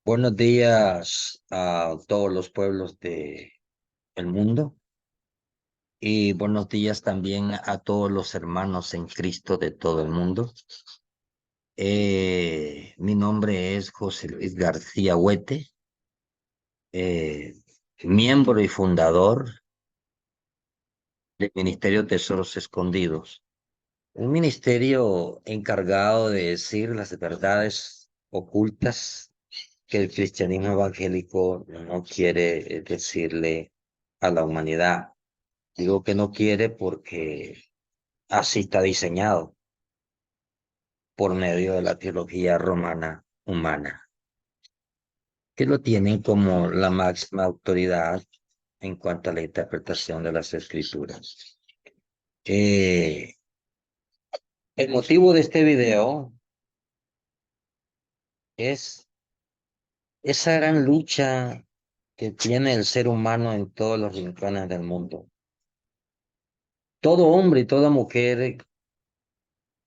Buenos días a todos los pueblos del mundo y buenos días también a todos los hermanos en Cristo de todo el mundo. Mi nombre es José Luis García Huete, eh, miembro y fundador del Ministerio Tesoros Escondidos, un ministerio encargado de decir las verdades ocultas que el cristianismo evangélico no quiere decirle a la humanidad. Digo que no quiere porque así está diseñado por medio de la teología romana humana, que lo tienen como la máxima autoridad en cuanto a la interpretación de las escrituras. Eh, el motivo de este video es esa gran lucha que tiene el ser humano en todos los rincones del mundo. Todo hombre y toda mujer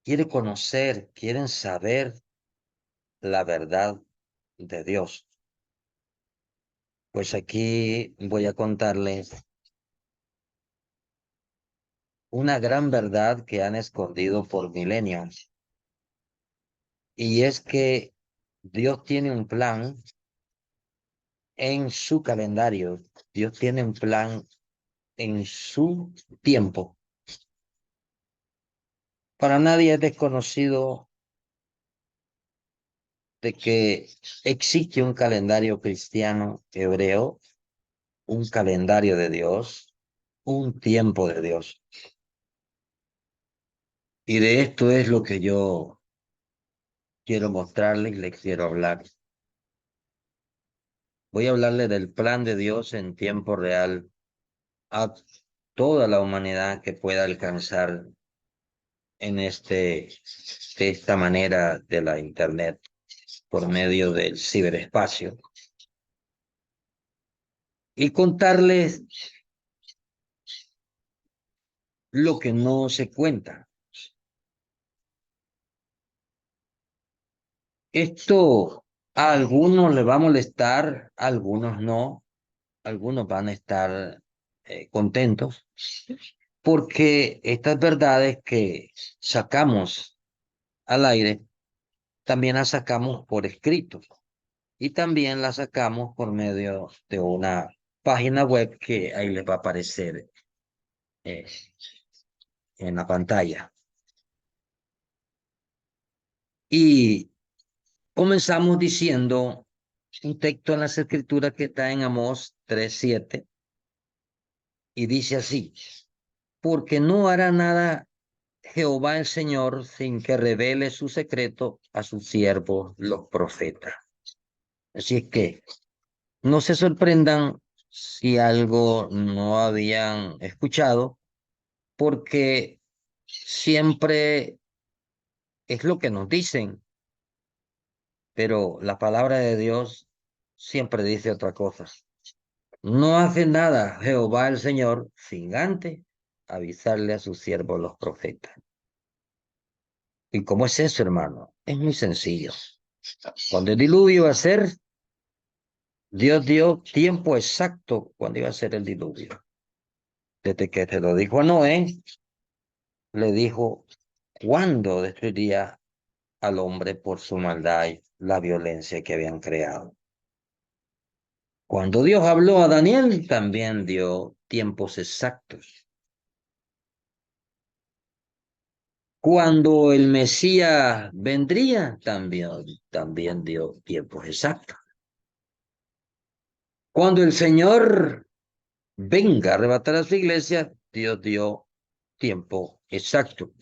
quiere conocer, quieren saber la verdad de Dios. Pues aquí voy a contarles una gran verdad que han escondido por milenios. Y es que Dios tiene un plan en su calendario. Dios tiene un plan en su tiempo. Para nadie es desconocido de que existe un calendario cristiano hebreo, un calendario de Dios, un tiempo de Dios. Y de esto es lo que yo quiero mostrarles y les quiero hablar. Voy a hablarle del plan de Dios en tiempo real a toda la humanidad que pueda alcanzar en de esta manera de la Internet por medio del ciberespacio y contarles lo que no se cuenta. Esto a algunos les va a molestar, a algunos no, algunos van a estar contentos porque estas verdades que sacamos al aire también las sacamos por escrito y también las sacamos por medio de una página web que ahí les va a aparecer eh, en la pantalla. Y comenzamos diciendo un texto en las escrituras que está en Amós 3:7 y dice así: porque no hará nada Jehová el Señor sin que revele su secreto a sus siervos los profetas. Así es que no se sorprendan si algo no habían escuchado, porque siempre es lo que nos dicen, pero la palabra de Dios siempre dice otra cosa. No hace nada Jehová el Señor sin antes avisarle a sus siervos los profetas. ¿Y cómo es eso, hermano? Es muy sencillo. Cuando el diluvio iba a ser, Dios dio tiempo exacto cuando iba a ser el diluvio. Desde que se lo dijo a Noé, le dijo cuándo destruiría al hombre por su maldad y la violencia que habían creado. Cuando Dios habló a Daniel, también dio tiempos exactos. Cuando el Mesías vendría, también dio tiempos exactos. Cuando el Señor venga a arrebatar a su iglesia, Dios dio tiempo exacto.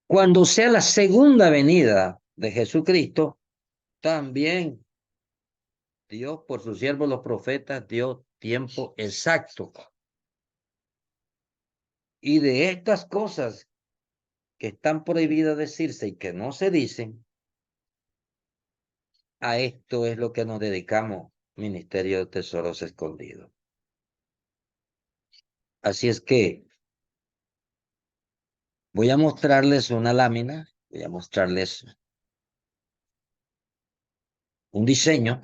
Cuando sea la segunda venida de Jesucristo, también Dios, por sus siervos los profetas, dio tiempo exacto. Y de estas cosas que están prohibidas decirse y que no se dicen, a esto es lo que nos dedicamos, Ministerio de Tesoros Escondidos. Así es que voy a mostrarles una lámina, voy a mostrarles un diseño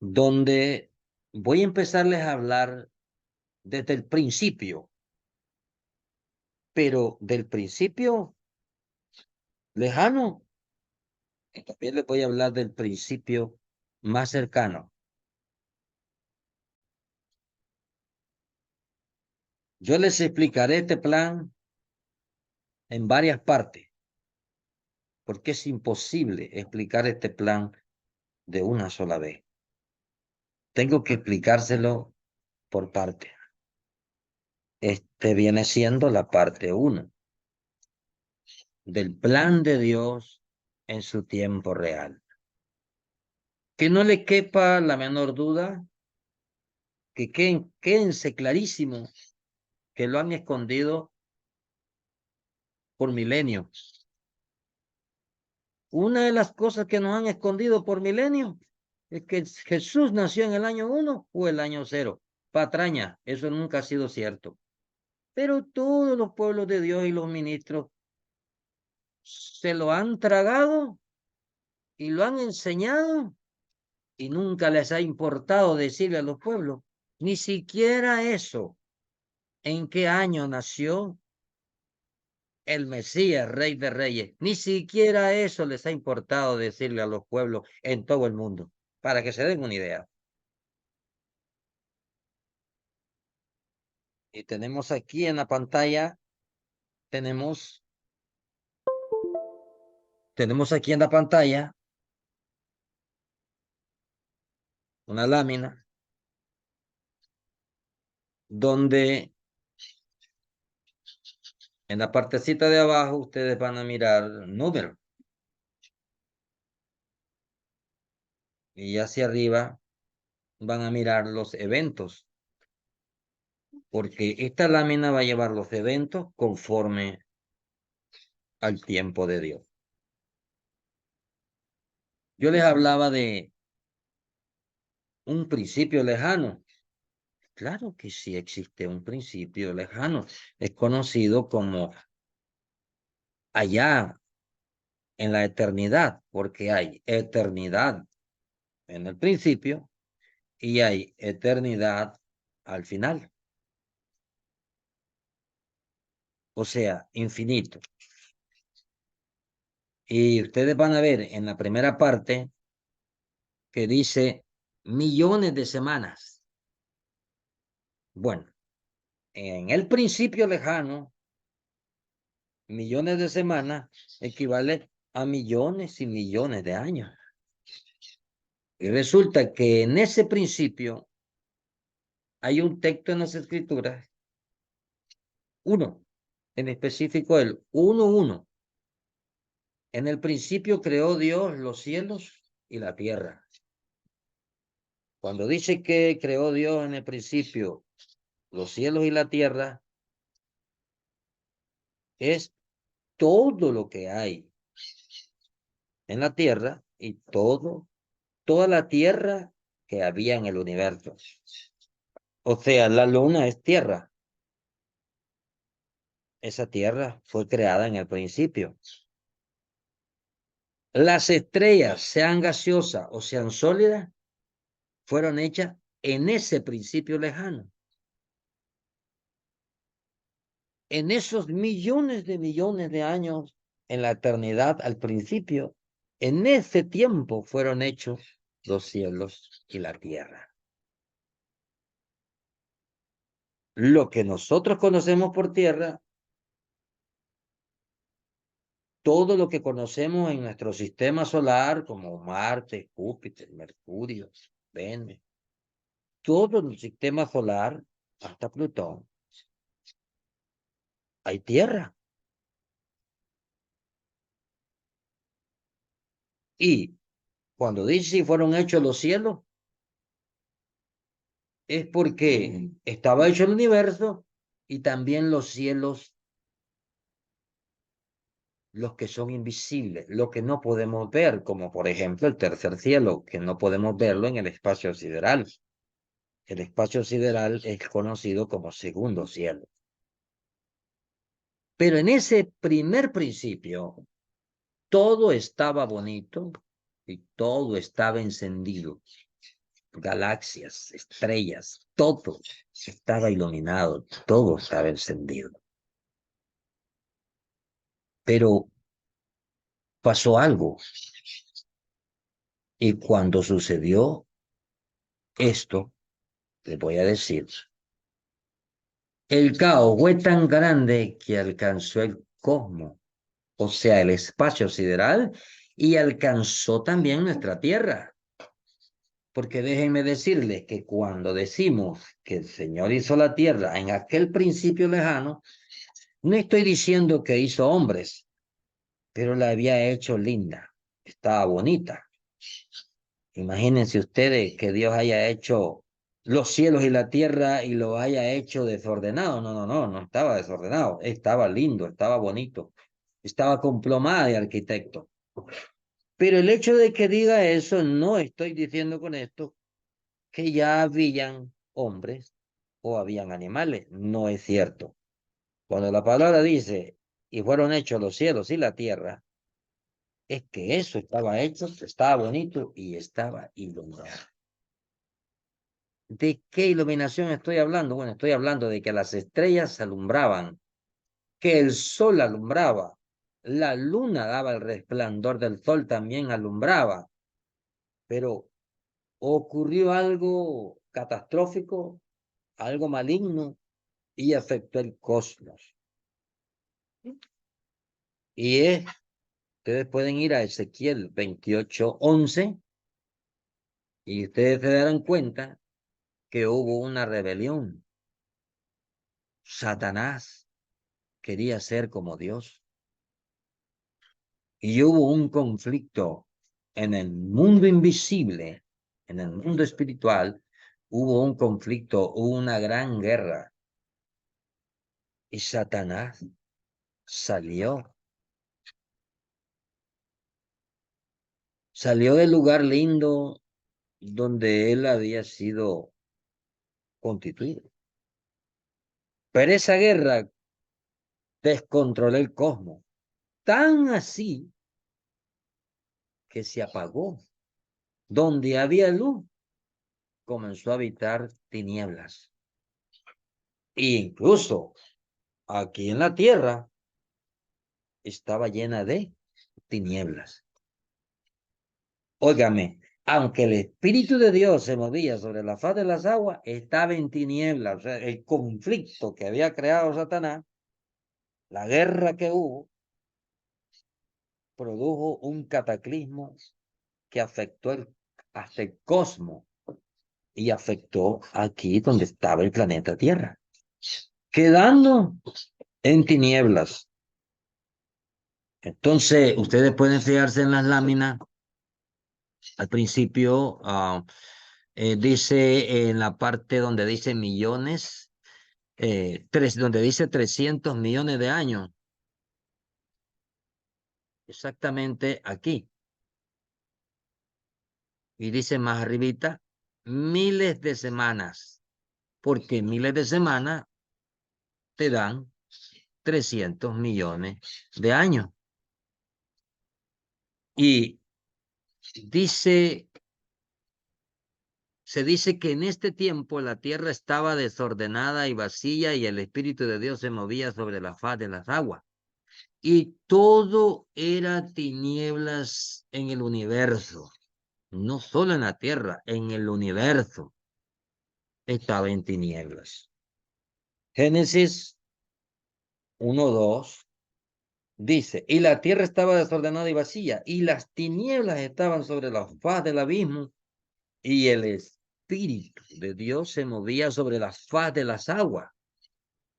donde voy a empezarles a hablar desde el principio, pero del principio lejano, y también les voy a hablar del principio más cercano. Yo les explicaré este plan en varias partes, porque es imposible explicar este plan de una sola vez. Tengo que explicárselo por parte. Este viene siendo la parte 1 del plan de Dios en su tiempo real. Que no le quepa la menor duda, que quédense clarísimo que lo han escondido por milenios. Una de las cosas que nos han escondido por milenios es que Jesús nació en el año 1 o el año 0. Patraña, eso nunca ha sido cierto. Pero todos los pueblos de Dios y los ministros se lo han tragado y lo han enseñado y nunca les ha importado decirle a los pueblos, ni siquiera eso, en qué año nació el Mesías, Rey de Reyes. Ni siquiera eso les ha importado decirle a los pueblos en todo el mundo, para que se den una idea. Y tenemos aquí en la pantalla, tenemos aquí en la pantalla una lámina donde en la partecita de abajo ustedes van a mirar números. Y hacia arriba van a mirar los eventos, porque esta lámina va a llevar los eventos conforme al tiempo de Dios. Yo les hablaba de un principio lejano. Claro que sí existe un principio lejano. Es conocido como allá en la eternidad, porque hay eternidad en el principio y hay eternidad al final. O sea, infinito. Y ustedes van a ver en la primera parte que dice millones de semanas. Bueno, en el principio lejano, millones de semanas equivale a millones y millones de años. Y resulta que en ese principio hay un texto en las escrituras, uno, en específico el 1:1. En el principio creó Dios los cielos y la tierra. Cuando dice que creó Dios en el principio los cielos y la tierra, es todo lo que hay en la tierra y toda la tierra que había en el universo. O sea, la luna es tierra. Esa tierra fue creada en el principio. Las estrellas, sean gaseosas o sean sólidas, fueron hechas en ese principio lejano. En esos millones de años, en la eternidad al principio, en ese tiempo fueron hechos los cielos y la tierra. Lo que nosotros conocemos por tierra, todo lo que conocemos en nuestro sistema solar, como Marte, Júpiter, Mercurio, Venus, todo el sistema solar, hasta Plutón, hay tierra. Y cuando dice si fueron hechos los cielos, es porque estaba hecho el universo y también los cielos, los que son invisibles, lo que no podemos ver, como por ejemplo el tercer cielo, que no podemos verlo en el espacio sideral. El espacio sideral es conocido como segundo cielo. Pero en ese primer principio, todo estaba bonito y todo estaba encendido. Galaxias, estrellas, todo estaba iluminado, todo estaba encendido. Pero pasó algo y cuando sucedió esto, les voy a decir, el caos fue tan grande que alcanzó el cosmos, o sea, el espacio sideral, y alcanzó también nuestra Tierra. Porque déjenme decirles que cuando decimos que el Señor hizo la Tierra en aquel principio lejano, no estoy diciendo que hizo hombres, pero la había hecho linda, estaba bonita. Imagínense ustedes que Dios haya hecho los cielos y la tierra y lo haya hecho desordenado. No, no, no, no estaba desordenado, estaba lindo, estaba bonito, estaba con plomada de arquitecto. Pero el hecho de que diga eso, no estoy diciendo con esto que ya habían hombres o habían animales. No es cierto. Cuando la palabra dice, y fueron hechos los cielos y la tierra, es que eso estaba hecho, estaba bonito y estaba iluminado. ¿De qué iluminación estoy hablando? Bueno, estoy hablando de que las estrellas alumbraban, que el sol alumbraba, la luna daba el resplandor del sol, también alumbraba, pero ocurrió algo catastrófico, algo maligno y afectó el cosmos. Y ustedes pueden ir a Ezequiel 28:11 y ustedes se darán cuenta que hubo una rebelión. Satanás quería ser como Dios. Y hubo un conflicto en el mundo invisible, en el mundo espiritual, hubo un conflicto, hubo una gran guerra. Y Satanás salió del lugar lindo donde él había sido constituido. Pero esa guerra descontroló el cosmos, tan así que se apagó. Donde había luz, comenzó a habitar tinieblas. E incluso aquí en la tierra estaba llena de tinieblas. Óigame, aunque el Espíritu de Dios se movía sobre la faz de las aguas, estaba en tinieblas. O sea, el conflicto que había creado Satanás, la guerra que hubo, produjo un cataclismo que afectó hasta el cosmos y afectó aquí donde estaba el planeta Tierra, quedando en tinieblas. Entonces, ustedes pueden fijarse en las láminas. Al principio dice en la parte donde dice millones, donde dice 300 millones de años, exactamente aquí. Y dice más arribita, miles de semanas, porque miles de semanas te dan 300 millones de años. Y dice, se dice que en este tiempo la tierra estaba desordenada y vacía y el Espíritu de Dios se movía sobre la faz de las aguas. Y todo era tinieblas en el universo, no solo en la tierra, en el universo estaba en tinieblas. Génesis 1:2 dice, y la tierra estaba desordenada y vacía, y las tinieblas estaban sobre la faz del abismo, y el Espíritu de Dios se movía sobre la faz de las aguas,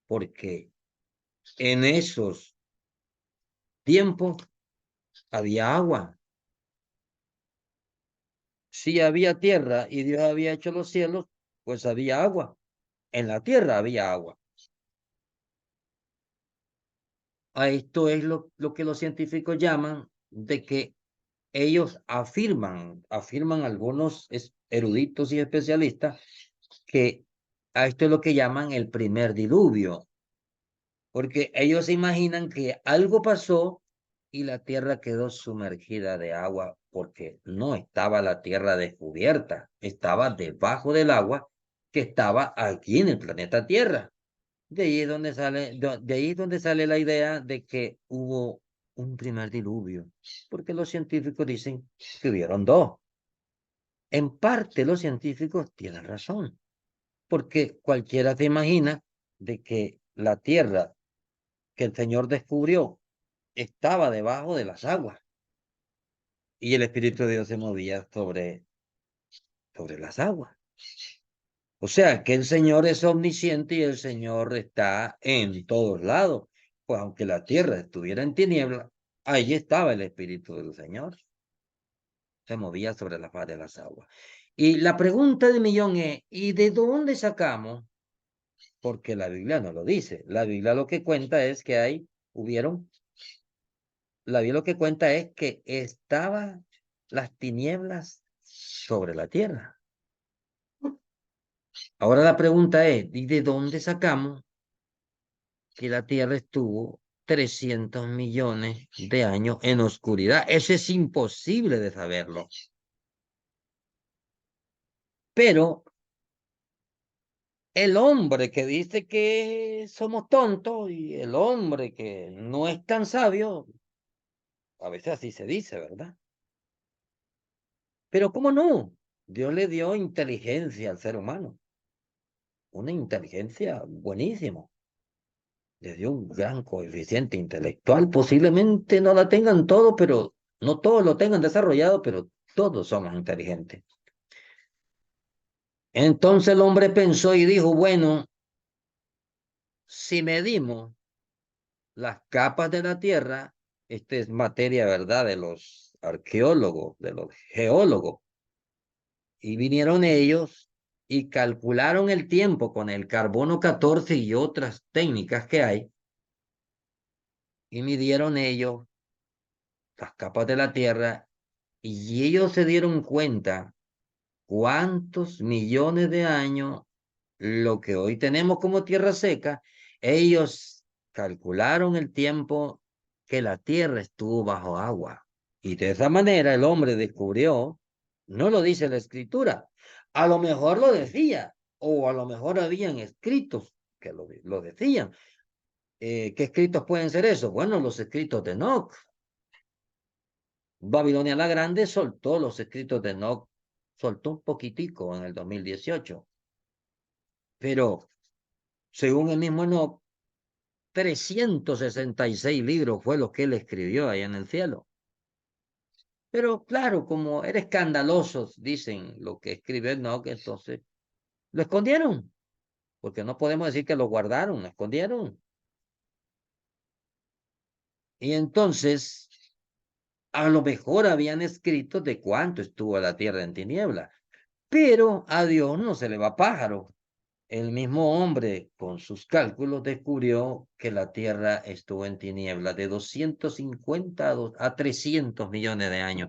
porque en esos tiempos había agua. Si había tierra y Dios había hecho los cielos, pues había agua. En la tierra había agua. A esto es lo que los científicos llaman de que ellos afirman algunos eruditos y especialistas que a esto es lo que llaman el primer diluvio, porque ellos imaginan que algo pasó y la tierra quedó sumergida de agua porque no estaba la tierra descubierta, estaba debajo del agua que estaba aquí en el planeta Tierra. De ahí es donde sale, de ahí es donde sale la idea de que hubo un primer diluvio, porque los científicos dicen que hubieron dos. En parte los científicos tienen razón, porque cualquiera se imagina de que la tierra que el Señor descubrió estaba debajo de las aguas y el Espíritu de Dios se movía sobre las aguas. O sea que el Señor es omnisciente y el Señor está en todos lados. Pues aunque la tierra estuviera en tiniebla, ahí estaba el Espíritu del Señor. Se movía sobre la faz de las aguas. Y la pregunta del millón es, ¿y de dónde sacamos? Porque la Biblia no lo dice. La Biblia lo que cuenta es que la Biblia lo que cuenta es que estaban las tinieblas sobre la tierra. Ahora la pregunta es, ¿y de dónde sacamos que la tierra estuvo 300 millones de años en oscuridad? Eso es imposible de saberlo. Pero el hombre que dice que somos tontos y el hombre que no es tan sabio, a veces así se dice, ¿verdad? Pero ¿cómo no? Dios le dio inteligencia al ser humano, una inteligencia buenísima. Le dio un gran coeficiente intelectual. Posiblemente no la tengan todo, pero no todos lo tengan desarrollado, pero todos somos inteligentes. Entonces el hombre pensó y dijo, bueno, si medimos las capas de la Tierra, esta es materia, ¿verdad?, de los arqueólogos, de los geólogos, y vinieron ellos y calcularon el tiempo con el carbono 14 y otras técnicas que hay, y midieron ellos las capas de la Tierra, y ellos se dieron cuenta cuántos millones de años lo que hoy tenemos como tierra seca, ellos calcularon el tiempo que la tierra estuvo bajo agua. Y de esa manera el hombre descubrió, no lo dice la escritura, a lo mejor lo decía, o a lo mejor habían escritos que lo decían. ¿Qué escritos pueden ser esos? Bueno, los escritos de Enoch. Babilonia la Grande soltó los escritos de Enoch, soltó un poquitico en el 2018, pero según el mismo Enoch, 366 libros fue lo que él escribió allá en el cielo. Pero claro, como era escandaloso, dicen lo que escribe Enoch, entonces lo escondieron, porque no podemos decir que lo guardaron, lo escondieron. Y entonces, a lo mejor habían escrito de cuánto estuvo la tierra en tiniebla, pero a Dios no se le va pájaro. El mismo hombre, con sus cálculos, descubrió que la Tierra estuvo en tinieblas de 250 a 300 millones de años.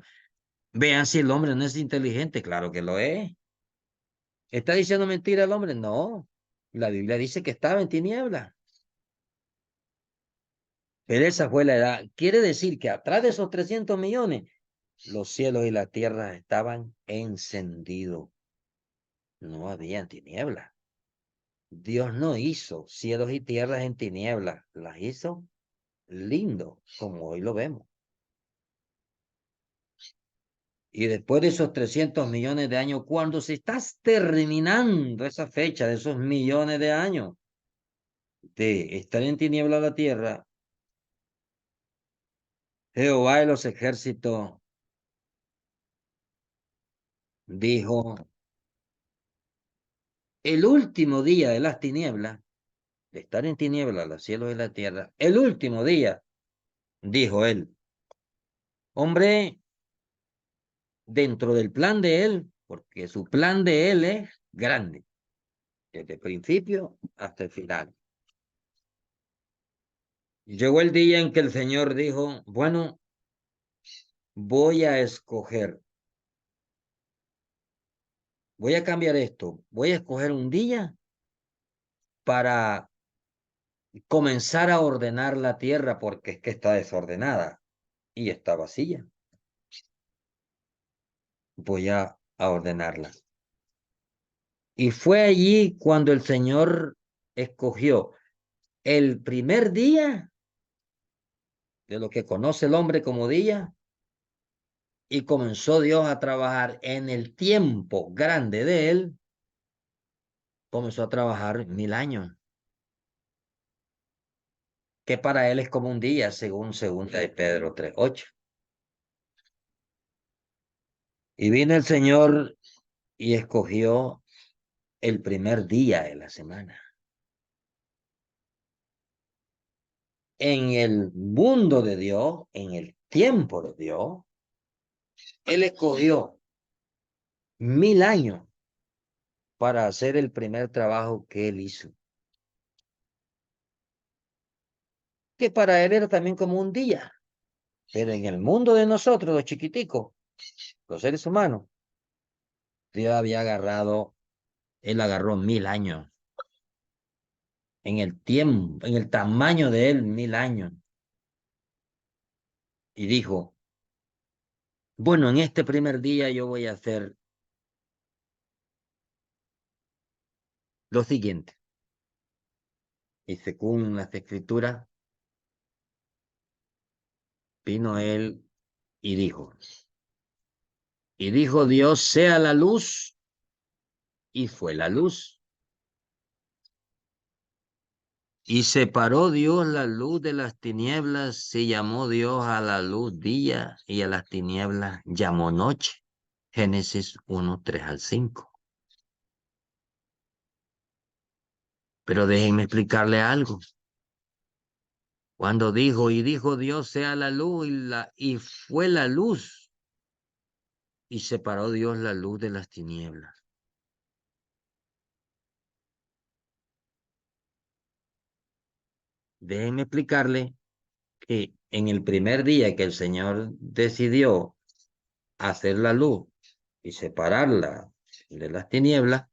Vean si el hombre no es inteligente, claro que lo es. ¿Está diciendo mentira el hombre? No. La Biblia dice que estaba en tinieblas. Pero esa fue la edad. Quiere decir que atrás de esos 300 millones, los cielos y la tierra estaban encendidos. No había tinieblas. Dios no hizo cielos y tierras en tinieblas, las hizo lindo, como hoy lo vemos. Y después de esos 300 millones de años, cuando se está terminando esa fecha de esos millones de años de estar en tiniebla la tierra, Jehová de los ejércitos dijo, el último día de las tinieblas, de estar en tiniebla los cielos y la tierra, el último día, dijo él, hombre, dentro del plan de él, porque su plan de él es grande, desde el principio hasta el final. Llegó el día en que el Señor dijo, bueno, voy a cambiar esto, voy a escoger un día para comenzar a ordenar la tierra porque es que está desordenada. y está vacía. Voy a ordenarla. Y fue allí cuando el Señor escogió el primer día de lo que conoce el hombre como día, y comenzó Dios a trabajar en el tiempo grande de él, comenzó a trabajar 1000 años, que para él es como un día, según segunda de Pedro 3:8. Y vino el Señor y escogió el primer día de la semana. En el mundo de Dios, en el tiempo de Dios, Él escogió 1000 años para hacer el primer trabajo que Él hizo, que para Él era también como un día. Pero en el mundo de nosotros, los chiquiticos, los seres humanos, Dios había agarrado, Él agarró 1000 años. En el tiempo, en el tamaño de Él, 1000 años. Y dijo, bueno, en este primer día yo voy a hacer lo siguiente. Y según las escrituras, vino Él y dijo, Dios, sea la luz, y fue la luz. Y separó Dios la luz de las tinieblas, y llamó Dios a la luz día, y a las tinieblas llamó noche. Génesis 1:3-5. Pero déjenme explicarle algo. Cuando dijo Dios sea la luz, y fue la luz, y separó Dios la luz de las tinieblas. Déjenme explicarle que en el primer día que el Señor decidió hacer la luz y separarla de las tinieblas,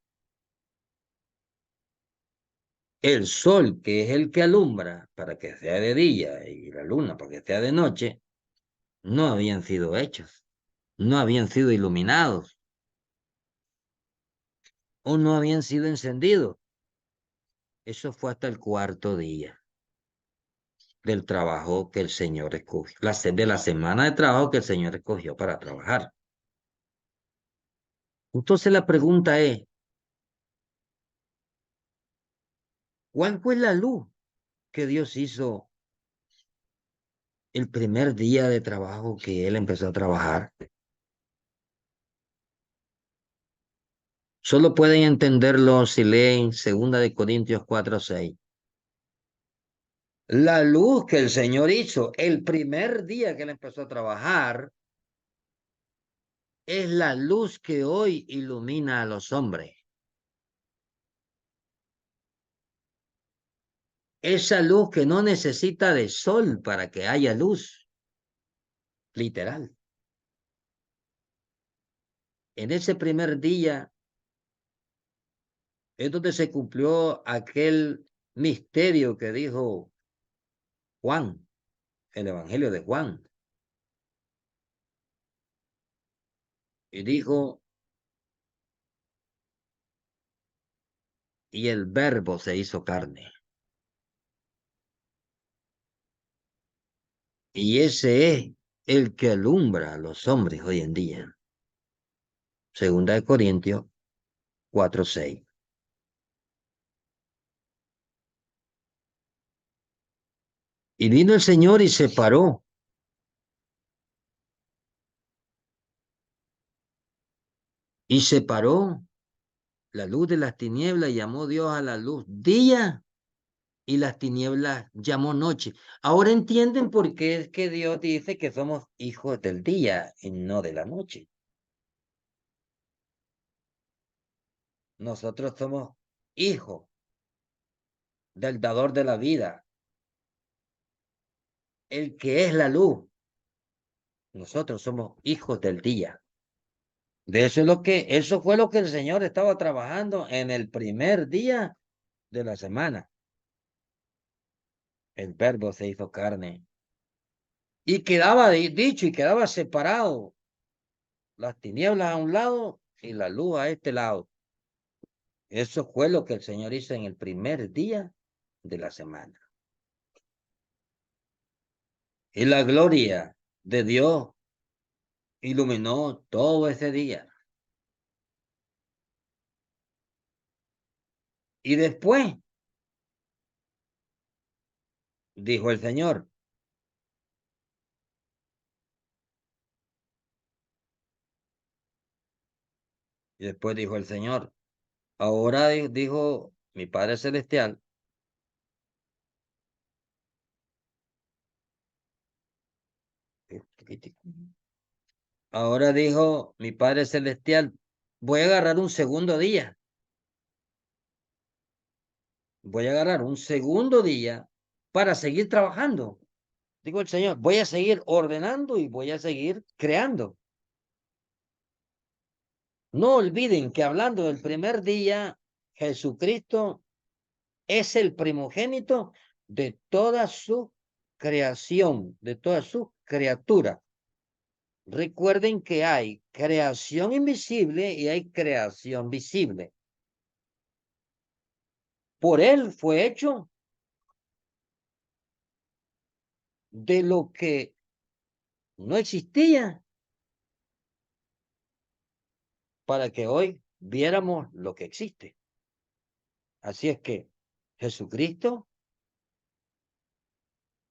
el sol, que es el que alumbra para que sea de día, y la luna para que sea de noche, no habían sido hechos, no habían sido iluminados o no habían sido encendidos. Eso fue hasta el cuarto día del trabajo que el Señor escogió, de la semana de trabajo que el Señor escogió para trabajar. Entonces la pregunta es, ¿cuál fue la luz que Dios hizo el primer día de trabajo que Él empezó a trabajar? Solo pueden entenderlo si leen 2 Corintios 4:6. La luz que el Señor hizo el primer día que Él empezó a trabajar es la luz que hoy ilumina a los hombres. Esa luz que no necesita de sol para que haya luz, literal. En ese primer día es donde se cumplió aquel misterio que dijo Juan, el Evangelio de Juan. Y dijo, y el verbo se hizo carne. Y ese es el que alumbra a los hombres hoy en día. 2 Corintios 4:6. Y vino el Señor y separó la luz de las tinieblas, y llamó Dios a la luz día, y las tinieblas llamó noche. Ahora entienden por qué es que Dios dice que somos hijos del día y no de la noche. Nosotros somos hijos del dador de la vida, el que es la luz. Nosotros somos hijos del día. Eso fue lo que el Señor estaba trabajando en el primer día de la semana. El verbo se hizo carne Y quedaba dicho y quedaba separado las tinieblas a un lado y la luz a este lado. Eso fue lo que el Señor hizo en el primer día de la semana. Y la gloria de Dios iluminó todo ese día. Y después, dijo el Señor, y después dijo el Señor, ahora dijo mi Padre Celestial, ahora dijo mi Padre Celestial, voy a agarrar un segundo día, voy a agarrar un segundo día para seguir trabajando. Digo el Señor, voy a seguir ordenando y voy a seguir creando. No olviden que hablando del primer día, Jesucristo es el primogénito de toda su creación, de toda su criatura. Recuerden que hay creación invisible y hay creación visible. Por él fue hecho de lo que no existía para que hoy viéramos lo que existe. Así es que Jesucristo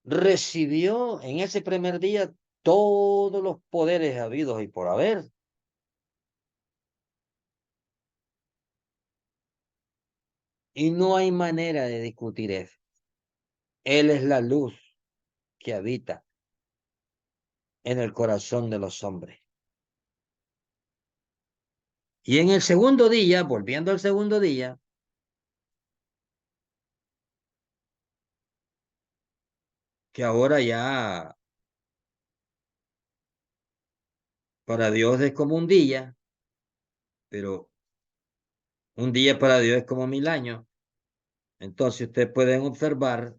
recibió en ese primer día todos los poderes habidos y por haber. Y no hay manera de discutir eso. Él es la luz que habita en el corazón de los hombres. Y en el segundo día, volviendo al segundo día, que ahora ya para Dios es como un día, pero un día para Dios es como 1000 años. Entonces ustedes pueden observar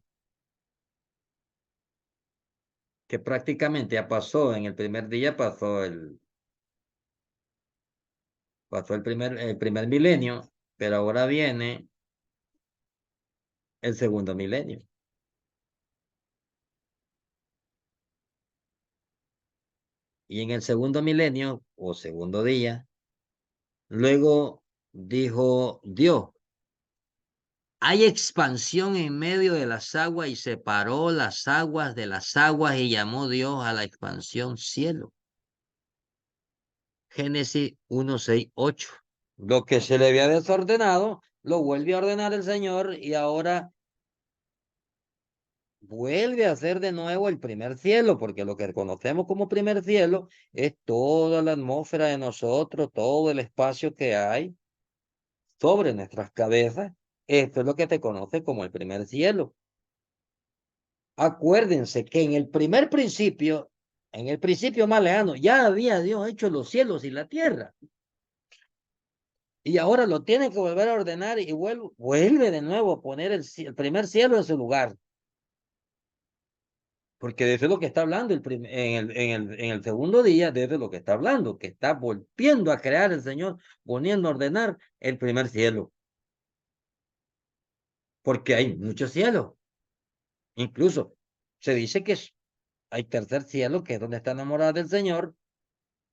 que prácticamente ya pasó, en el primer día pasó el primer milenio, pero ahora viene el segundo milenio. Y en el segundo milenio o segundo día, luego dijo Dios, hay expansión en medio de las aguas y separó las aguas de las aguas y llamó Dios a la expansión cielo. Génesis 1, 6, 8. Lo que se le había desordenado, lo vuelve a ordenar el Señor y ahora vuelve a hacer de nuevo el primer cielo, porque lo que conocemos como primer cielo es toda la atmósfera de nosotros, todo el espacio que hay sobre nuestras cabezas. Esto es lo que se conoce como el primer cielo. Acuérdense que en el principio más lejano, ya había Dios hecho los cielos y la tierra. Y ahora lo tiene que volver a ordenar y vuelve de nuevo a poner el primer cielo en su lugar. Porque de eso es lo que está hablando en el segundo día, de eso es lo que está hablando, que está volviendo a crear el Señor, poniendo a ordenar el primer cielo. Porque hay muchos cielos. Incluso se dice que hay tercer cielo, que es donde está enamorada del Señor,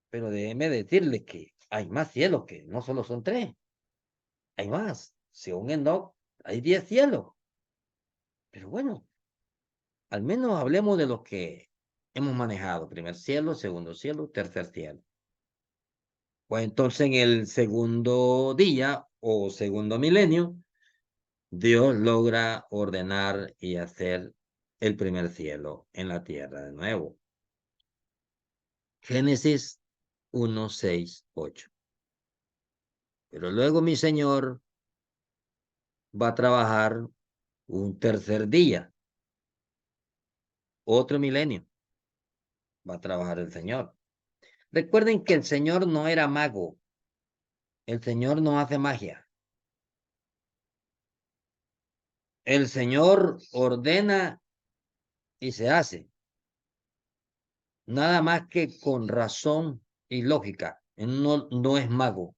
pero déjeme decirle que hay más cielos, que no solo son 3, hay más. Según Enoch, hay 10 cielos. Pero bueno, al menos hablemos de los que hemos manejado. Primer cielo, tercer cielo. Pues entonces en el segundo día o segundo milenio, Dios logra ordenar y hacer el primer cielo en la tierra de nuevo. Génesis 1, 6, 8. Pero luego mi Señor va a trabajar un tercer día, otro milenio, va a trabajar el Señor. Recuerden que el Señor no era mago, el Señor no hace magia. El Señor ordena y se hace. nada más que con razón y lógica. Él no es mago,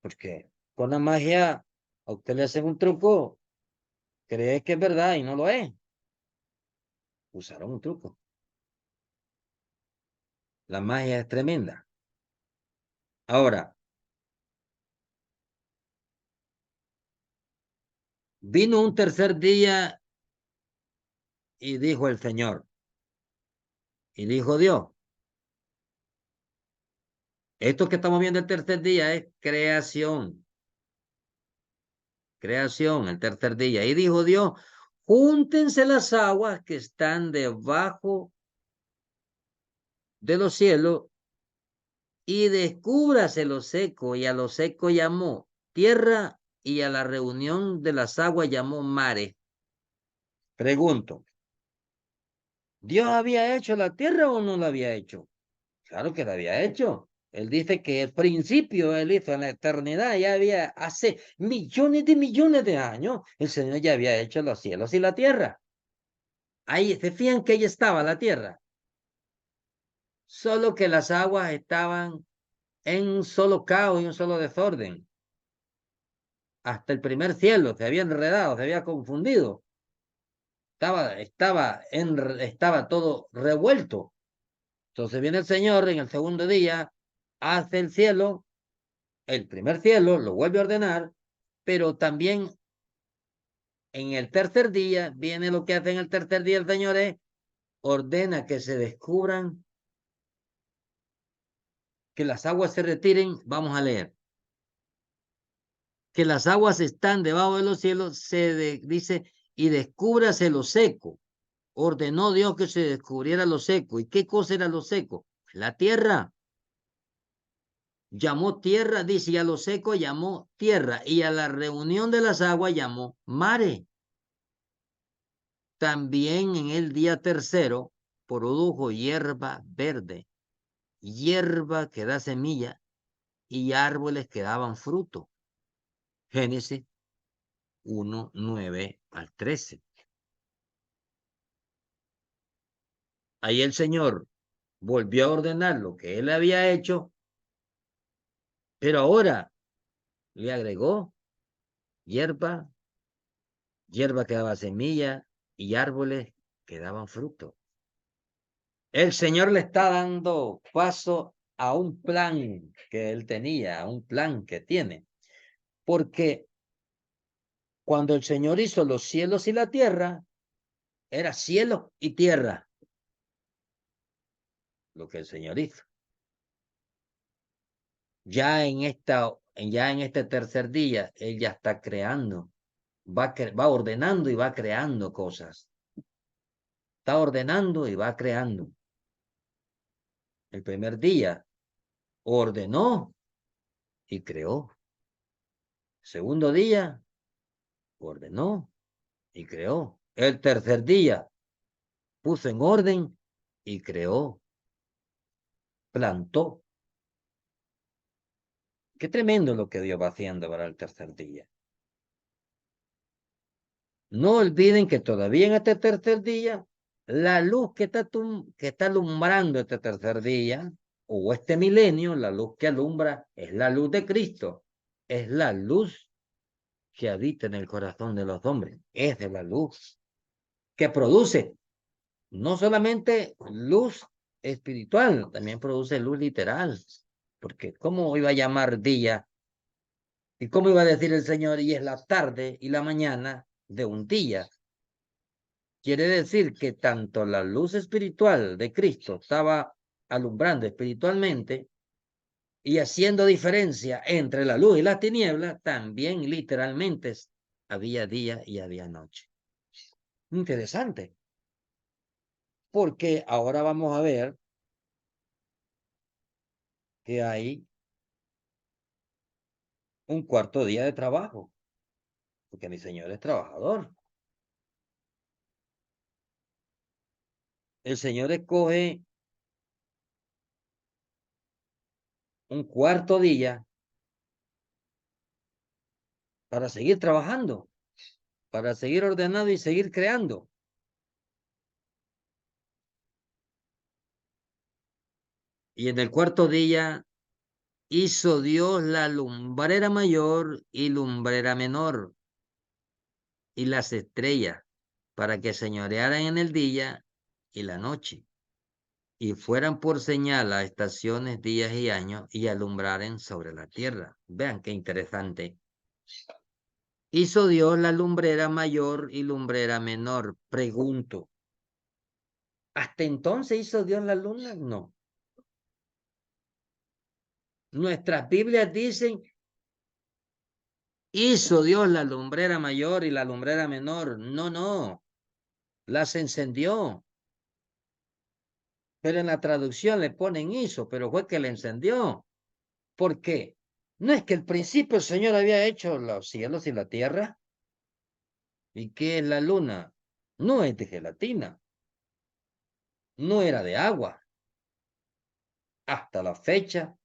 porque con la magia a usted le hacen un truco, cree que es verdad y no lo es. Usaron un truco. La magia es tremenda. Ahora, vino un tercer día y dijo el Señor, y dijo Dios, esto que estamos viendo el tercer día es creación, creación, el tercer día. Y dijo Dios, júntense las aguas que están debajo de los cielos y descúbrase lo seco. Y a lo seco llamó tierra y a la reunión de las aguas llamó mares. Pregunto, ¿Dios había hecho la tierra o no la había hecho? Claro que la había hecho. Él dice que el principio él hizo en la eternidad, ya había, hace millones de años, el Señor ya había hecho los cielos y la tierra. Ahí se fían que ahí estaba la tierra, solo que las aguas estaban en un solo caos y un solo desorden. Hasta el primer cielo se había enredado, se había confundido. Estaba todo revuelto. Entonces viene el Señor en el segundo día, hace el cielo, el primer cielo, lo vuelve a ordenar, pero también en el tercer día viene lo que hace en el tercer día el Señor es ordena que se descubran, que las aguas se retiren. Vamos a leer. Que las aguas están debajo de los cielos, dice, y descúbrase lo seco. Ordenó Dios que se descubriera lo seco. ¿Y qué cosa era lo seco? La tierra. Llamó tierra, dice, y a lo seco llamó tierra, y a la reunión de las aguas llamó mare. También en el día tercero produjo hierba verde, hierba que da semilla, y árboles que daban fruto. Génesis 1:9 al 13. Ahí el Señor volvió a ordenar lo que él había hecho, pero ahora le agregó hierba, hierba que daba semilla y árboles que daban fruto. El Señor le está dando paso a un plan que él tenía, a un plan que tiene, porque cuando el Señor hizo los cielos y la tierra, era cielo y tierra lo que el Señor hizo. Ya en este tercer día, Él ya está creando, va ordenando y va creando cosas. Está ordenando y va creando. El primer día ordenó y creó. Segundo día ordenó y creó. El tercer día puso en orden y creó, plantó. Qué tremendo lo que Dios va haciendo para el tercer día. No olviden que todavía en este tercer día, la luz que está alumbrando este tercer día, o este milenio, la luz que alumbra, es la luz de Cristo. Es la luz que habita en el corazón de los hombres. Es de la luz que produce no solamente luz espiritual, también produce luz literal. Porque ¿cómo iba a llamar día? ¿Y cómo iba a decir el Señor? Y es la tarde y la mañana de un día. Quiere decir que tanto la luz espiritual de Cristo estaba alumbrando espiritualmente y haciendo diferencia entre la luz y la tiniebla, también literalmente había día y había noche. Interesante, porque ahora vamos a ver que hay un cuarto día de trabajo, porque mi Señor es trabajador. El Señor escoge un cuarto día para seguir trabajando, para seguir ordenando y seguir creando. Y en el cuarto día hizo Dios la lumbrera mayor y lumbrera menor y las estrellas para que señorearan en el día y la noche y fueran por señal a estaciones, días y años y alumbraren sobre la tierra. Vean qué interesante. Hizo Dios la lumbrera mayor y lumbrera menor. Pregunto, ¿hasta entonces hizo Dios la luna? No. Nuestras Biblias dicen, hizo Dios la lumbrera mayor y la lumbrera menor. No, no, las encendió. Pero en la traducción le ponen hizo, pero fue que la encendió. ¿Por qué? No es que al principio el Señor había hecho los cielos y la tierra. ¿Y qué es la luna? No es de gelatina, no era de agua. Hasta la fecha,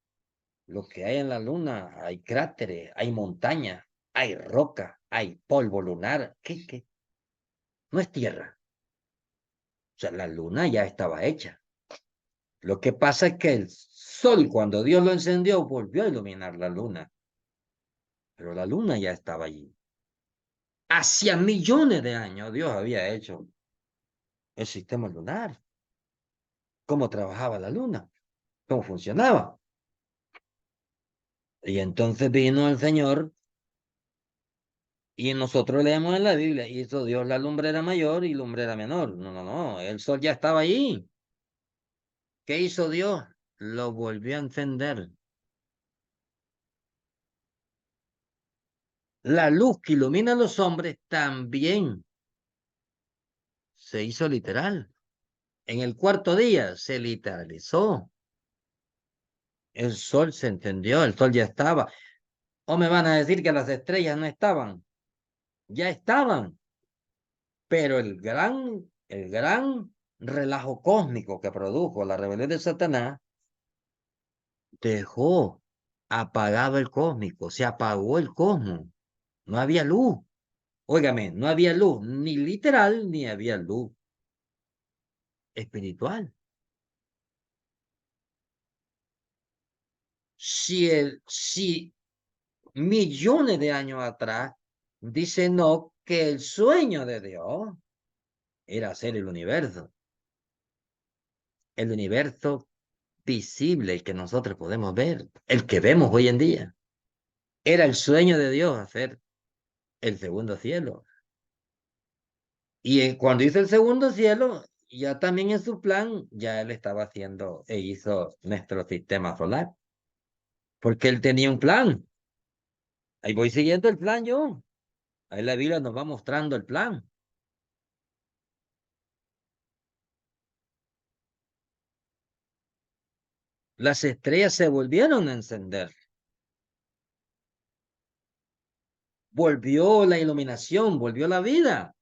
lo que hay en la luna, hay cráteres, hay montañas, hay roca, hay polvo lunar. ¿Qué? No es tierra. O sea, la luna ya estaba hecha. Lo que pasa es que el sol, cuando Dios lo encendió, volvió a iluminar la luna. Pero la luna ya estaba allí. Hacía millones de años Dios había hecho el sistema lunar. Cómo trabajaba la luna, cómo funcionaba. Y entonces vino el Señor y nosotros leemos en la Biblia, hizo Dios la lumbrera mayor y lumbrera menor. No, no, no, el sol ya estaba ahí. ¿Qué hizo Dios? Lo volvió a encender. La luz que ilumina a los hombres también se hizo literal. En el cuarto día se literalizó. El sol se entendió, el sol ya estaba. O me van a decir que las estrellas no estaban. Ya estaban. Pero el gran relajo cósmico que produjo la rebelión de Satanás dejó apagado el cósmico, se apagó el cosmos, no había luz. Óigame, no había luz ni literal ni había luz espiritual. Si millones de años atrás dice no que el sueño de Dios era hacer el universo visible, el que nosotros podemos ver, el que vemos hoy en día. Era el sueño de Dios hacer el segundo cielo. Y cuando hizo el segundo cielo, ya también en su plan, ya él estaba haciendo e hizo nuestro sistema solar. Porque él tenía un plan. Ahí voy siguiendo el plan yo. Ahí la Biblia nos va mostrando el plan. Las estrellas se volvieron a encender. Volvió la iluminación, volvió la vida.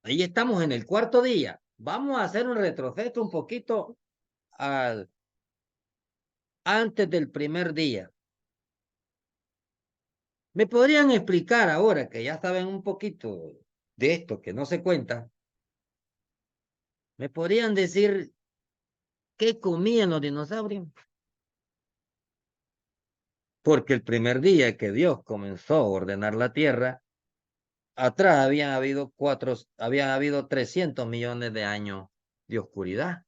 Ahí estamos en el cuarto día. Vamos a hacer un retroceso un poquito al, antes del primer día. ¿Me podrían explicar ahora que ya saben un poquito de esto que no se cuenta? ¿Me podrían decir qué comían los dinosaurios? Porque el primer día que Dios comenzó a ordenar la tierra, atrás habían habido 300 millones de años de oscuridad.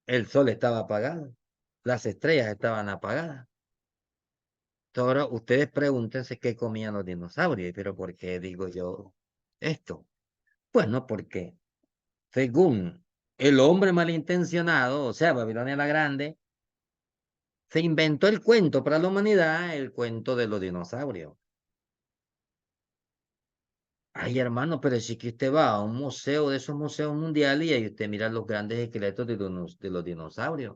El sol estaba apagado, las estrellas estaban apagadas. Ahora ustedes pregúntense qué comían los dinosaurios, pero ¿por qué digo yo esto? Pues no, porque según el hombre malintencionado, o sea, Babilonia la Grande, se inventó el cuento para la humanidad, el cuento de los dinosaurios. Ay, hermano, pero si que usted va a un museo de esos museos mundiales y ahí usted mira los grandes esqueletos de los dinosaurios.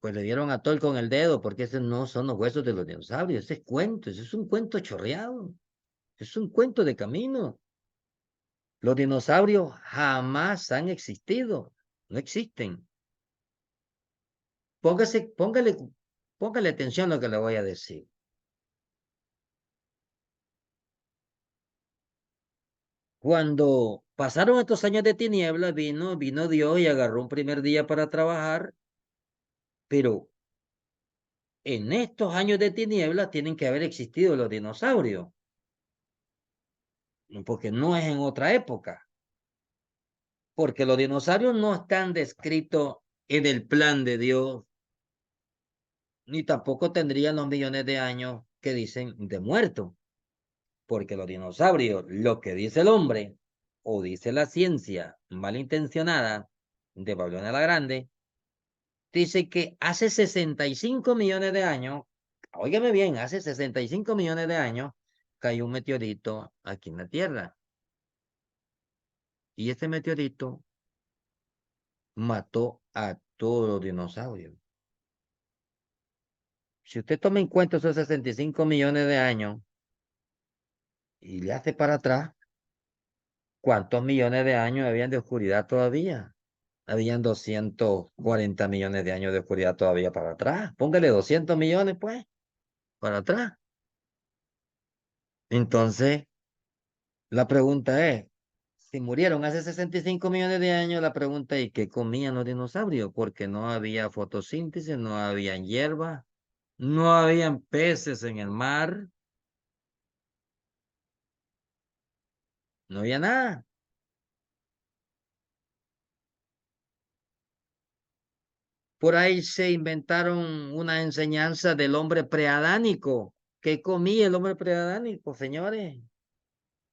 Pues le dieron a Tol con el dedo porque esos no son los huesos de los dinosaurios. Ese es cuento, ese es un cuento chorreado. Es un cuento de camino. Los dinosaurios jamás han existido. No existen. Póngale atención a lo que le voy a decir. Cuando pasaron estos años de tinieblas, vino Dios y agarró un primer día para trabajar, pero en estos años de tinieblas tienen que haber existido los dinosaurios, porque no es en otra época, porque los dinosaurios no están descritos en el plan de Dios, ni tampoco tendrían los millones de años que dicen de muerto, porque los dinosaurios, lo que dice el hombre, o dice la ciencia malintencionada de Babilonia la Grande, dice que hace 65 millones de años, óigame bien, hace 65 millones de años cayó un meteorito aquí en la Tierra. Y este meteorito mató a todos los dinosaurios. Si usted toma en cuenta esos 65 millones de años y le hace para atrás, ¿cuántos millones de años habían de oscuridad todavía? Habían 240 millones de años de oscuridad todavía para atrás. Póngale 200 millones, pues, para atrás. Entonces, la pregunta es, si murieron hace 65 millones de años, la pregunta es, ¿qué comían los dinosaurios? Porque no había fotosíntesis, no había hierba, no habían peces en el mar, no había nada. Por ahí se inventaron una enseñanza del hombre preadánico. ¿Qué comía el hombre preadánico, señores?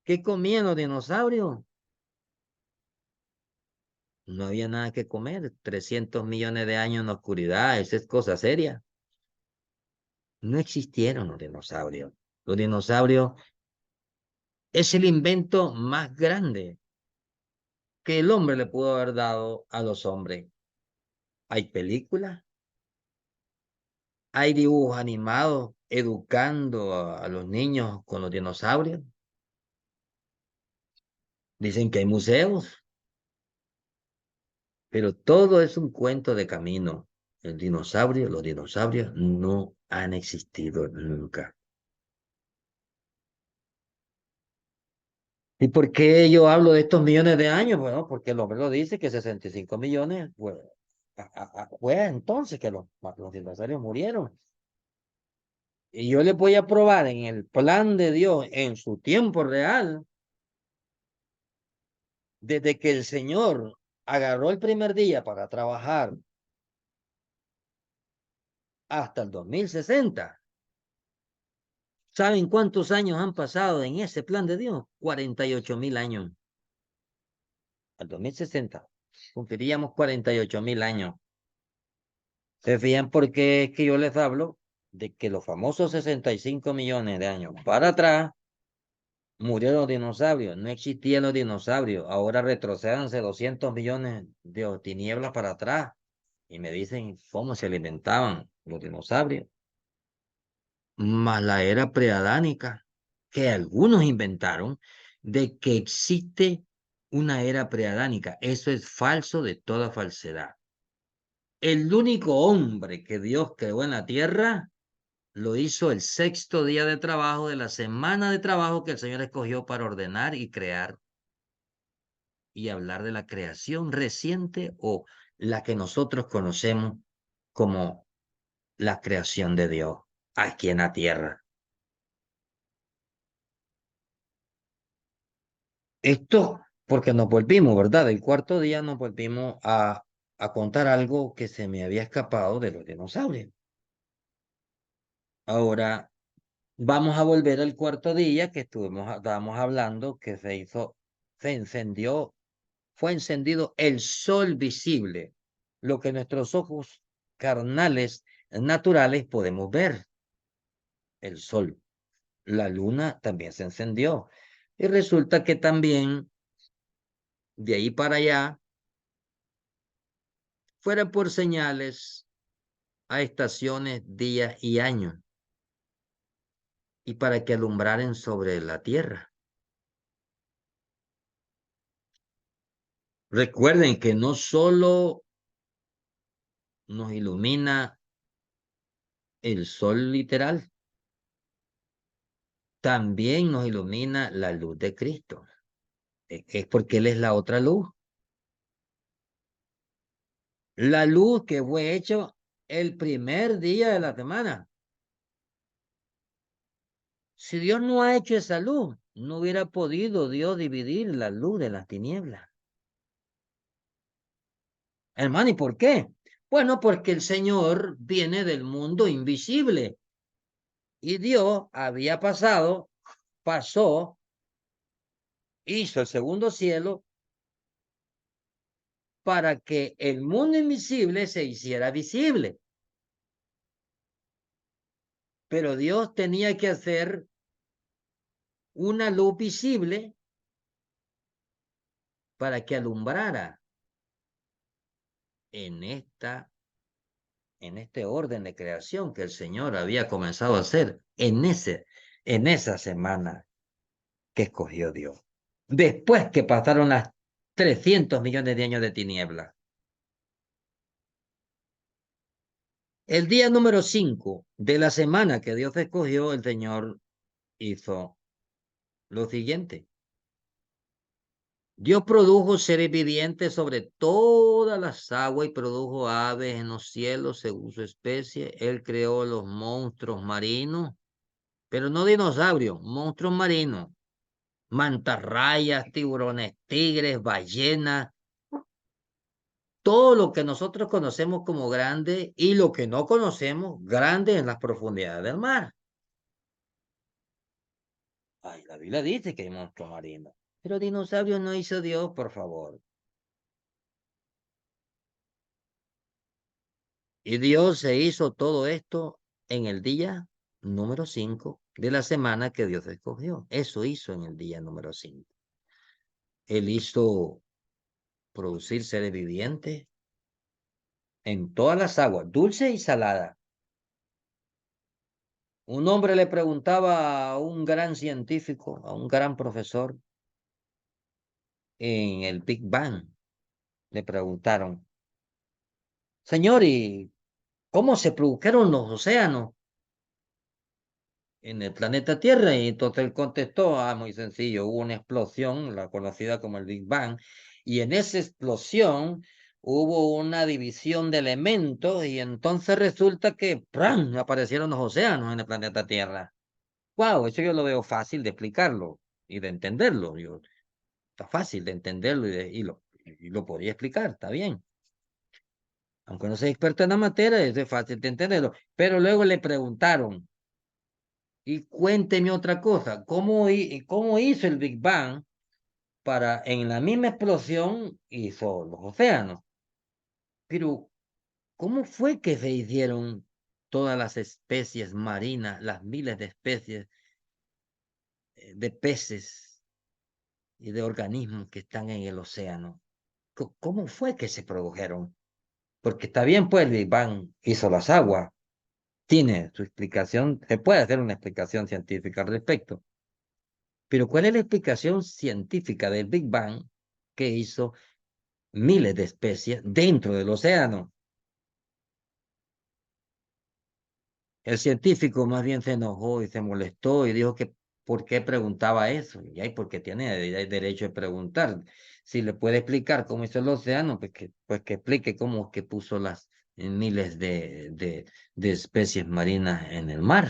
¿Qué comían los dinosaurios? No había nada que comer. 300 millones de años en la oscuridad, esa es cosa seria. No existieron los dinosaurios. Los dinosaurios es el invento más grande que el hombre le pudo haber dado a los hombres. Hay películas, hay dibujos animados educando a los niños con los dinosaurios. Dicen que hay museos, pero todo es un cuento de camino. Los dinosaurios no han existido nunca. ¿Y por qué yo hablo de estos millones de años? Bueno, porque el hombre lo dice que 65 millones, pues, fue entonces que los dinosaurios murieron. Y yo les voy a probar en el plan de Dios, en su tiempo real, desde que el Señor agarró el primer día para trabajar hasta el 2060. ¿Saben cuántos años han pasado en ese plan de Dios? 48.000 años. Al 2060 cumpliríamos 48.000 años. ¿Se fijan por qué es que yo les hablo de que los famosos 65 millones de años para atrás murieron los dinosaurios? No existían los dinosaurios. Ahora retrocédanse 200 millones de tinieblas para atrás y me dicen cómo se alimentaban los dinosaurios. Más la era preadánica, que algunos inventaron de que existe una era preadánica. Eso es falso de toda falsedad. El único hombre que Dios creó en la tierra lo hizo el sexto día de trabajo de la semana de trabajo que el Señor escogió para ordenar y crear y hablar de la creación reciente o la que nosotros conocemos como la creación de Dios aquí en la tierra. Esto porque nos volvimos, ¿verdad? El cuarto día nos volvimos a contar algo que se me había escapado de los dinosaurios. Ahora vamos a volver al cuarto día que estábamos hablando que se encendió, fue encendido el sol visible, lo que nuestros ojos carnales naturales podemos ver, el sol. La luna también se encendió. Y resulta que también de ahí para allá, fuera por señales a estaciones, días y años, y para que alumbraren sobre la tierra. Recuerden que no solo nos ilumina el sol literal, también nos ilumina la luz de Cristo. Es porque Él es la otra luz. La luz que fue hecho el primer día de la semana. Si Dios no ha hecho esa luz, no hubiera podido Dios dividir la luz de las tinieblas. Hermano, ¿y por qué? Bueno, porque el Señor viene del mundo invisible y Dios había pasó, hizo el segundo cielo para que el mundo invisible se hiciera visible. Pero Dios tenía que hacer una luz visible para que alumbrara en este orden de creación que el Señor había comenzado a hacer en esa semana que escogió Dios. Después que pasaron las 300 millones de años de tinieblas. El día número 5 de la semana que Dios escogió, el Señor hizo lo siguiente. Dios produjo seres vivientes sobre todas las aguas y produjo aves en los cielos según su especie. Él creó los monstruos marinos, pero no dinosaurios, monstruos marinos, mantarrayas, tiburones, tigres, ballenas, todo lo que nosotros conocemos como grande y lo que no conocemos grande en las profundidades del mar. Ay, la Biblia dice que hay monstruos marinos, pero dinosaurios no hizo Dios, por favor. Y Dios se hizo todo esto en el día número 5 de la semana que Dios escogió. Eso hizo en el día número 5. Él hizo producir seres vivientes en todas las aguas, dulce y salada. Un hombre le preguntaba a un gran científico, a un gran profesor en el Big Bang, le preguntaron, señor, ¿y cómo se produjeron los océanos en el planeta Tierra? Y entonces él contestó, muy sencillo, hubo una explosión, la conocida como el Big Bang, y en esa explosión hubo una división de elementos y entonces resulta que ¡pram!, aparecieron los océanos en el planeta Tierra. Wow, eso yo lo veo fácil de explicarlo y de entenderlo. Está fácil de entenderlo y lo podría explicar, está bien. Aunque no sea experto en la materia, eso es fácil de entenderlo. Pero luego le preguntaron, y cuénteme otra cosa, ¿cómo hizo el Big Bang para, en la misma explosión, hizo los océanos? Pero, ¿cómo fue que se hicieron todas las especies marinas, las miles de especies de peces y de organismos que están en el océano? ¿Cómo fue que se produjeron? Porque está bien, pues el Big Bang hizo las aguas, tiene su explicación, se puede hacer una explicación científica al respecto. Pero ¿cuál es la explicación científica del Big Bang que hizo miles de especies dentro del océano? El científico más bien se enojó y se molestó y dijo que por qué preguntaba eso. Y ahí porque tiene derecho de preguntar. Si le puede explicar cómo hizo el océano, pues que explique cómo es que puso las miles de especies marinas en el mar.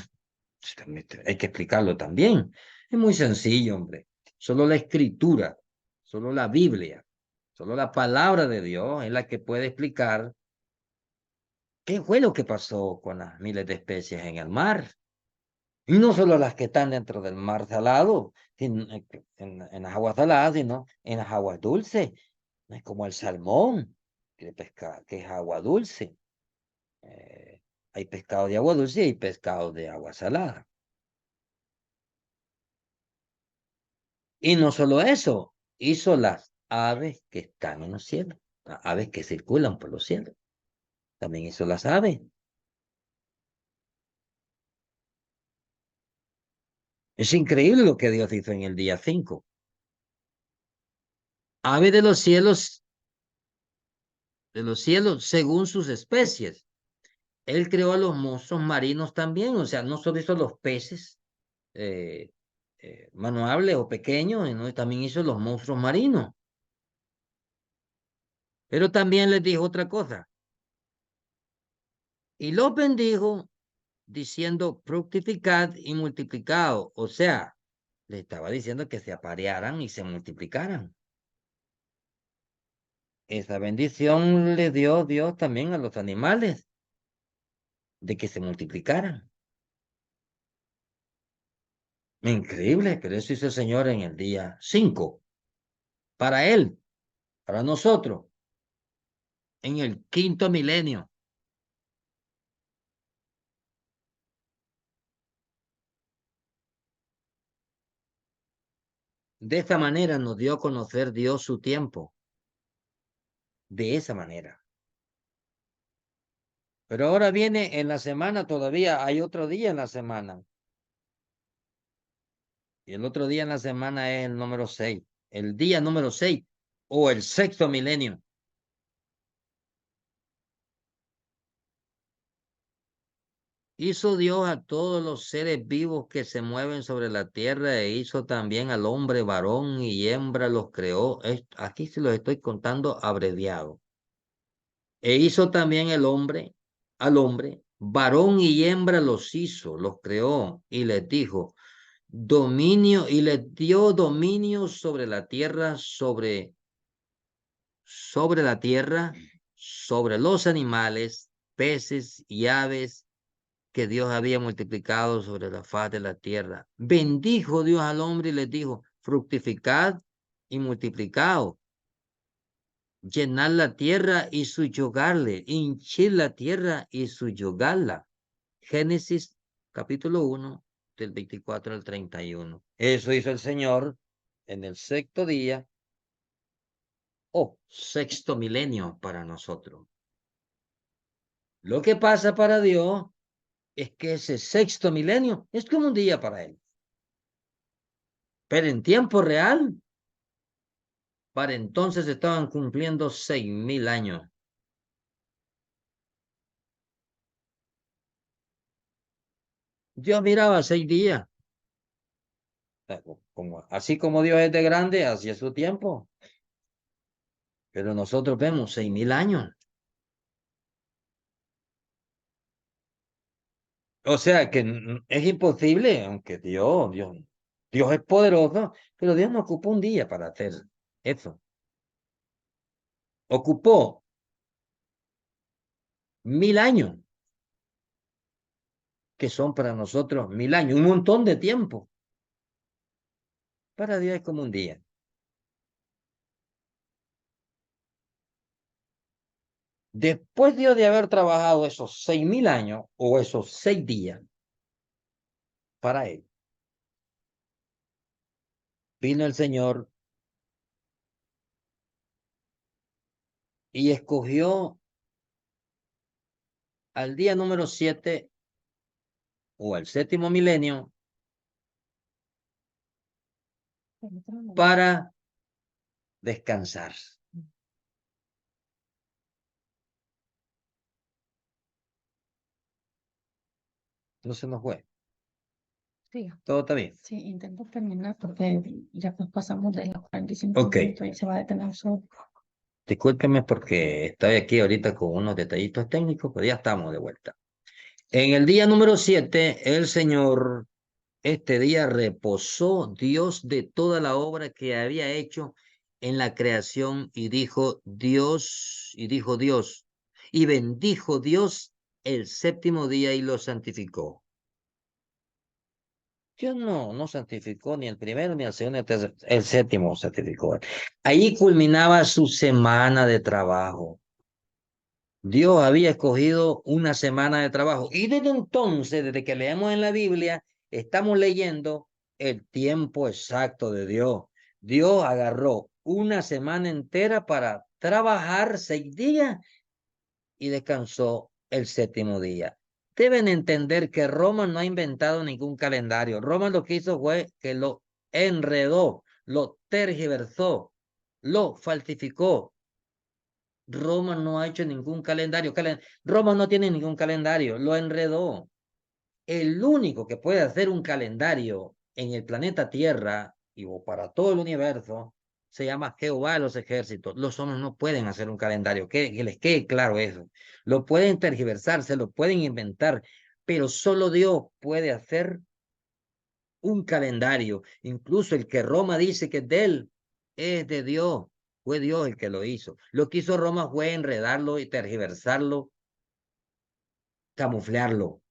Pues también hay que explicarlo también. Es muy sencillo, hombre. Solo la escritura, solo la Biblia, solo la palabra de Dios es la que puede explicar qué fue lo que pasó con las miles de especies en el mar. Y no solo las que están dentro del mar salado, en las aguas saladas, sino en las aguas dulces. Es como el salmón, que es agua dulce. Hay pescado de agua dulce y hay pescado de agua salada. Y no solo eso, hizo las aves que están en los cielos, las aves que circulan por los cielos. También hizo las aves. Es increíble lo que Dios hizo en el día 5. Aves de los cielos según sus especies. Él creó a los monstruos marinos también, o sea, no solo hizo los peces, eh, manuables o pequeños, ¿no? Y también hizo los monstruos marinos. Pero también les dijo otra cosa. Y los bendijo diciendo fructificad y multiplicado. O sea, le estaba diciendo que se aparearan y se multiplicaran. Esa bendición le dio Dios también a los animales, de que se multiplicaran. Increíble, pero eso hizo el Señor en el día 5. Para Él, para nosotros, en el quinto milenio. De esta manera nos dio a conocer Dios su tiempo. De esa manera. Pero ahora viene en la semana, todavía hay otro día en la semana. Y el otro día en la semana es el número 6. El día número 6 o el sexto milenio. Hizo Dios a todos los seres vivos que se mueven sobre la tierra e hizo también al hombre varón y hembra los creó. Aquí se los estoy contando abreviado. E hizo también al hombre, varón y hembra los hizo, los creó y les dijo, dominio, y les dio dominio sobre la tierra, sobre la tierra, sobre los animales, peces y aves que Dios había multiplicado sobre la faz de la tierra. Bendijo Dios al hombre y les dijo, fructificad y multiplicaos, llenad la tierra y subyugarle, hinchid la tierra y subyugarla. Génesis capítulo 1, del 24 al 31. Eso hizo el Señor en el sexto día o sexto milenio para nosotros. Lo que pasa para Dios es que ese sexto milenio es como un día para Él. Pero en tiempo real, para entonces estaban cumpliendo 6.000 años. Dios miraba 6 días. Así como Dios es de grande, así es su tiempo. Pero nosotros vemos 6.000 años. O sea que es imposible, aunque Dios es poderoso, pero Dios no ocupó un día para hacer eso. Ocupó 1.000 años, que son para nosotros 1.000 años, un montón de tiempo. Para Dios es como un día. Después Dios de haber trabajado esos 6.000 años o esos 6 días para Él, vino el Señor y escogió al día número 7 o al séptimo milenio para descansar. No se nos fue. Sí, Todo está bien. sí, intento terminar porque ya pues pasamos de los 45 Ok. minutos y se va a detener solo. Discúlpeme porque estoy aquí ahorita con unos detallitos técnicos, pero ya estamos de vuelta. En el día número 7, el Señor, este día reposó Dios de toda la obra que había hecho en la creación y dijo Dios, y bendijo Dios el séptimo día y lo santificó. Dios no santificó ni el primero, ni el segundo, ni el tercero, el séptimo santificó. Ahí culminaba su semana de trabajo. Dios había escogido una semana de trabajo. Y desde entonces, desde que leemos en la Biblia, estamos leyendo el tiempo exacto de Dios. Dios agarró una semana entera para trabajar 6 días y descansó el séptimo día. Deben entender que Roma no ha inventado ningún calendario. Roma lo que hizo fue que lo enredó, lo tergiversó, lo falsificó. Roma no ha hecho ningún calendario. Roma no tiene ningún calendario, lo enredó. El único que puede hacer un calendario en el planeta Tierra y o para todo el universo se llama Jehová de los ejércitos. Los hombres no pueden hacer un calendario, que les quede claro eso. Lo pueden tergiversar, se lo pueden inventar, pero solo Dios puede hacer un calendario. Incluso el que Roma dice que es de él, es de Dios. Fue Dios el que lo hizo. Lo que hizo Roma fue enredarlo y tergiversarlo, camuflarlo.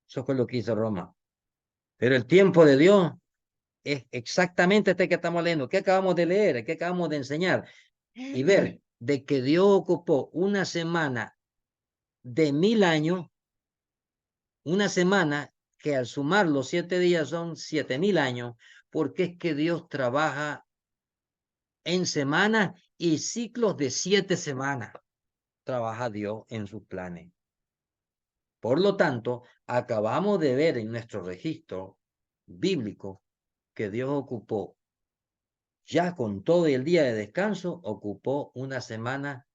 Eso fue lo que hizo Roma. Pero el tiempo de Dios es exactamente este que estamos leyendo, que acabamos de leer, que acabamos de enseñar, y ver de que Dios ocupó una semana de 1000 años, una semana que al sumar los 7 días son 7000 años, porque es que Dios trabaja en semanas y ciclos de 7 semanas. Trabaja Dios en sus planes. Por lo tanto, acabamos de ver en nuestro registro bíblico que Dios ocupó, ya con todo el día de descanso, ocupó una semana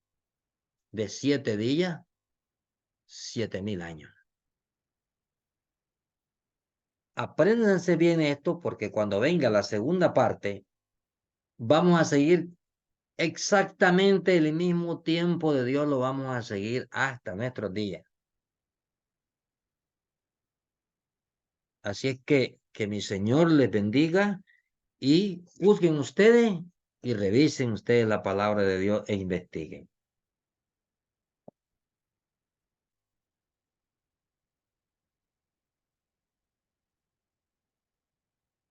de 7 días, 7000 años. Apréndanse bien esto porque cuando venga la segunda parte, vamos a seguir exactamente el mismo tiempo de Dios, lo vamos a seguir hasta nuestros días. Así es que mi Señor les bendiga y juzguen ustedes y revisen ustedes la palabra de Dios e investiguen.